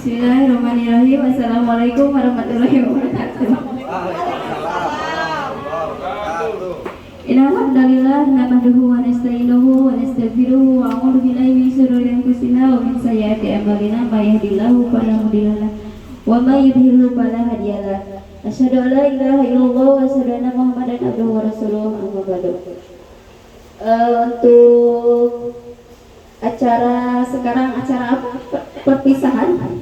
Bismillahirrahmanirrahim. Assalamualaikum warahmatullahi wabarakatuh. Innal hamdalillah nahmaduhu wa nasta'inuhu wa nastaghfiruhu wa a'udzu billahi min shururi anfusina wa min sayyiati a'malina may yahdihillahu fala mudilla lahu wa may yudhlil fala hadiyalah. Asyhadu an la ilaha illallah wa asyhadu anna Muhammadan abduhu wa rasuluh. Amma ba'du. Untuk acara sekarang acara apa? Perpisahan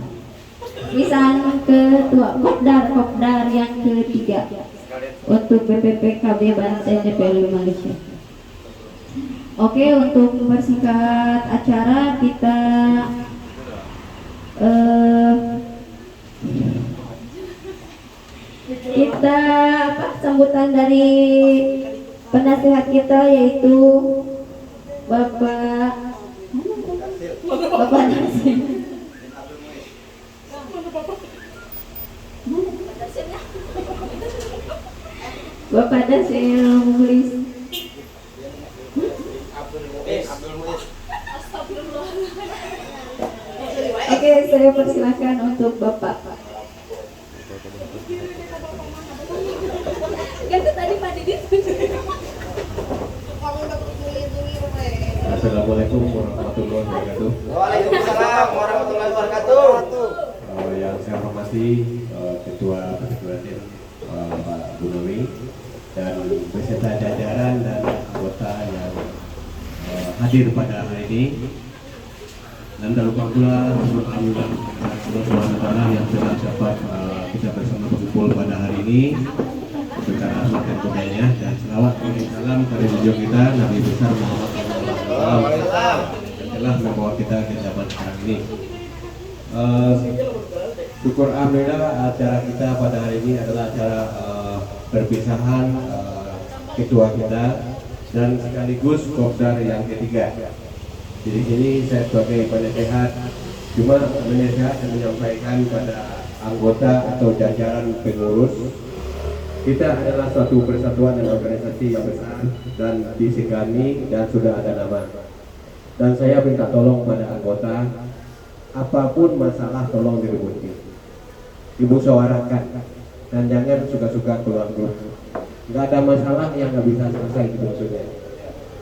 kedua kopdar yang ketiga untuk BPPKB Banten DPRD Malaysia. Oke, untuk mempersingkat acara kita sambutan dari penasehat kita yaitu Bapak Nasim. Bapak Nasim Mulis. Oke, saya persilakan untuk Bapak. Assalamualaikum warahmatullahi wabarakatuh. Waalaikumsalam warahmatullahi wabarakatuh. Yang saya hormati Ketua Badan Pak Gunawi dan beserta jajaran dan anggota yang hadir pada hari ini. Dan tak lupa pula Alhamdulillah yang telah dapat kita bersama berkumpul pada hari ini secara amat dan budayanya, dan selawat dan salam kepada beliau kita Nabi besar Muhammad SAW yang telah membawa kita ke zaman sekarang ini. Syukur alhamdulillah acara kita pada hari ini adalah acara perpisahan ketua kita dan sekaligus kopdar yang ketiga. Jadi ini saya sebagai penasehat cuma menasihat dan menyampaikan pada anggota atau jajaran pengurus, kita adalah suatu persatuan dan organisasi yang besar dan disegani dan sudah ada nama. Dan saya minta tolong pada anggota, apapun masalah tolong diributi, dimusyawarahkan, dan jangan suka-suka keluar grup. Nggak ada masalah yang nggak bisa selesai gitu maksudnya.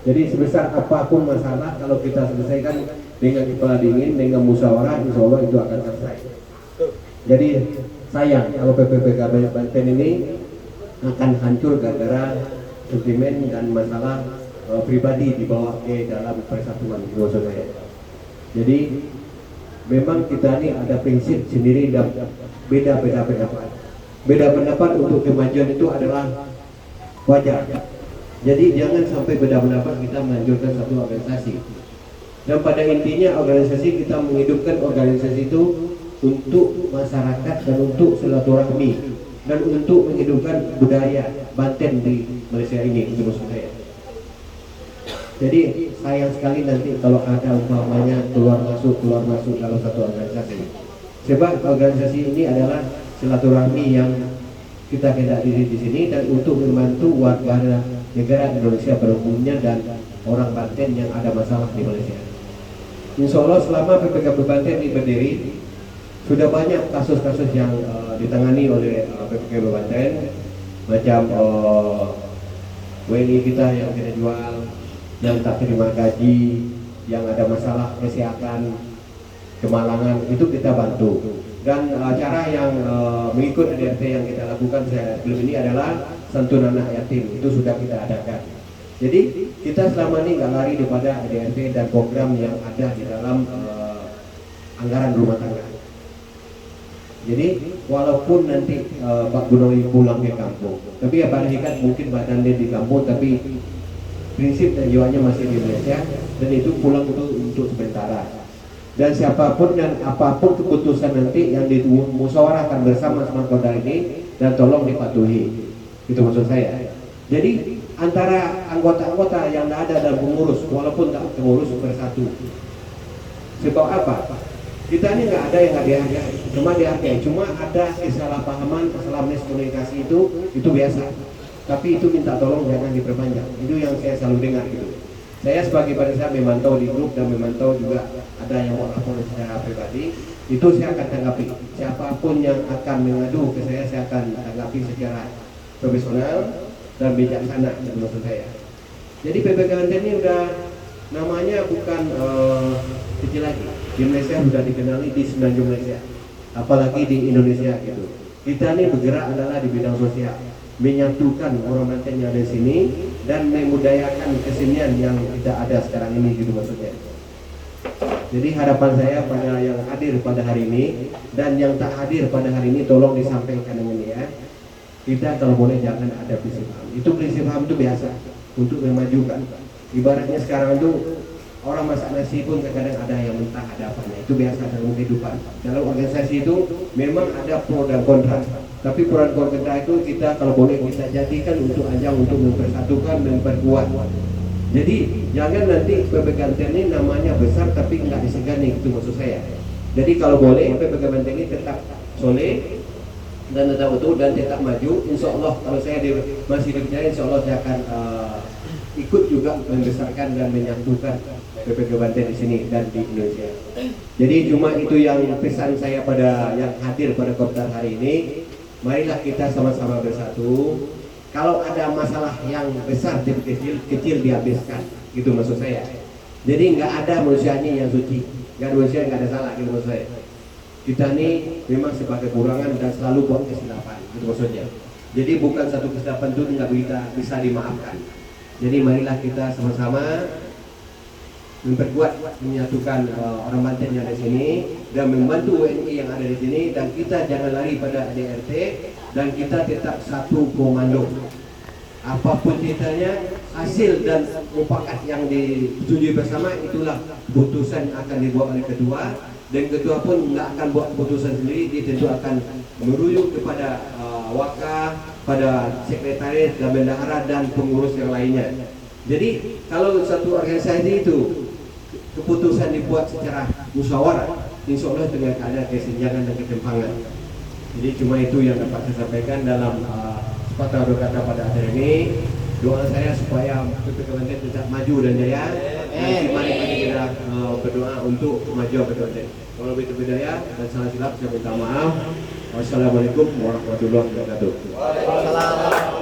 Jadi sebesar apapun masalah, kalau kita selesaikan dengan kepala dingin, dengan musyawarah, insya Allah itu akan selesai. Jadi sayang kalau PPPKB Banten ini akan hancur gara-gara sentimen dan masalah pribadi dibawa ke dalam persatuan maksud saya. Jadi memang kita ini ada prinsip sendiri dan beda-beda pendapat. Beda pendapat untuk kemajuan itu adalah wajar. Jadi jangan sampai beda pendapat kita menganjurkan satu organisasi. Dan pada intinya organisasi kita menghidupkan organisasi itu untuk masyarakat dan untuk silaturahmi dan untuk menghidupkan budaya Banten di Malaysia ini, itu maksud saya. Jadi sayang sekali nanti kalau ada umpamanya keluar masuk dalam satu organisasi. Sebab organisasi ini adalah silaturahmi yang kita diri di sini dan untuk membantu warga negara Indonesia pada umumnya dan orang Banten yang ada masalah di Malaysia. Insya Allah selama PPKB Banten ini berdiri, sudah banyak kasus-kasus yang ditangani oleh PPKB Banten, macam WNI kita yang kita jual, yang tak terima gaji, yang ada masalah kesehatan, kemalangan, itu kita bantu. Dan cara yang mengikut ADRT yang kita lakukan sebelum ini adalah santunan anak yatim, itu sudah kita adakan. Jadi kita selama ini nggak lari daripada ADRT dan program yang ada di dalam anggaran rumah tangga. Jadi walaupun nanti Pak Gunawi pulang ke kampung, tapi ya pada hakikat mungkin badan dia di kampung, tapi prinsip dan jiwanya masih di Malaysia, dan itu pulang untuk sementara. Dan siapapun dan apapun keputusan nanti yang dimusyawarahkan bersama kodar ini, dan tolong dipatuhi, itu maksud saya. Jadi antara anggota-anggota yang ada dan pengurus, walaupun tak pengurus bersatu. Sebab apa? Kita ini nggak ada yang nggak dihargai, cuma dihargai. Cuma ada kesalahpahaman, kesalahan miskomunikasi itu biasa. Tapi itu minta tolong jangan diperpanjang. Itu yang saya selalu dengar gitu. Saya sebagai panitia memantau di grup dan memantau juga ada yang mau lapor secara pribadi, itu saya akan tanggapi. Siapapun yang akan mengadu ke saya akan tanggapi secara profesional dan bijaksana menurut saya. Jadi PPK Banten ini udah namanya bukan kecil lagi. Di Malaysia sudah dikenali di semenanjung Malaysia, apalagi di Indonesia gitu. Kita ini bergerak adalah di bidang sosial, menyatukan orang Banten yang ada di sini dan memudayakan kesenian yang tidak ada sekarang ini gitu maksudnya. Jadi harapan saya pada yang hadir pada hari ini dan yang tak hadir pada hari ini tolong disampaikan dengan dia. Kita kalau boleh jangan ada prinsip HAM. Itu prinsip HAM itu biasa untuk memajukan. Ibaratnya sekarang itu orang masak nasi pun kadang ada yang mentah, ada apanya. Itu biasa dalam kehidupan. Dalam organisasi itu memang ada pro dan kontra. Tapi pro dan kontra itu kita kalau boleh kita jadikan untuk ajang untuk mempersatukan dan memperkuat. Jadi jangan nanti PPK Banten ini namanya besar tapi nggak disegani, itu maksud saya. Jadi kalau boleh PPK Banten ini tetap soleh dan tetap utuh dan tetap maju. Insya Allah kalau saya masih di penjara, insya Allah saya akan ikut juga membesarkan dan menyatukan PPK Banten di sini dan di Indonesia. Jadi cuma itu yang pesan saya pada yang hadir pada kopdar hari ini. Marilah kita sama-sama bersatu. Kalau ada masalah yang besar dan kecil dihabiskan, gitu maksud saya. Jadi nggak ada manusianya yang suci, nggak ada manusia yang nggak ada salah, gitu maksud saya. Kita ini memang sebagai kurangan dan selalu buat kesilapan, gitu maksudnya. Jadi bukan satu kesilapan itu nggak bisa dimaafkan. Jadi marilah kita sama-sama memperkuat, menyatukan orang Banten yang ada di sini dan membantu WNI yang ada di sini, dan kita jangan lari pada ADRT dan kita tetap satu komando. Apapun ceritanya, hasil dan mufakat yang disetujui bersama itulah putusan akan dibuat oleh ketua, dan ketua pun nggak akan buat keputusan sendiri, dia tentu akan merujuk kepada wakaf, pada sekretaris dan bendahara dan pengurus yang lainnya. Jadi kalau satu organisasi itu keputusan dibuat secara musyawarah, insya Allah dengan ada kesenjangan dan ketimpangan. Jadi cuma itu yang dapat saya sampaikan dalam sepatah berkata pada hari ini. Doa saya supaya PPK Banten tetap maju dan jaya. Dan mari kita berdoa untuk kemajuan PPK Banten. Kalau lebih berbeda dan salah silap saya minta maaf. Wassalamualaikum warahmatullahi wabarakatuh. Waalaikumsalam.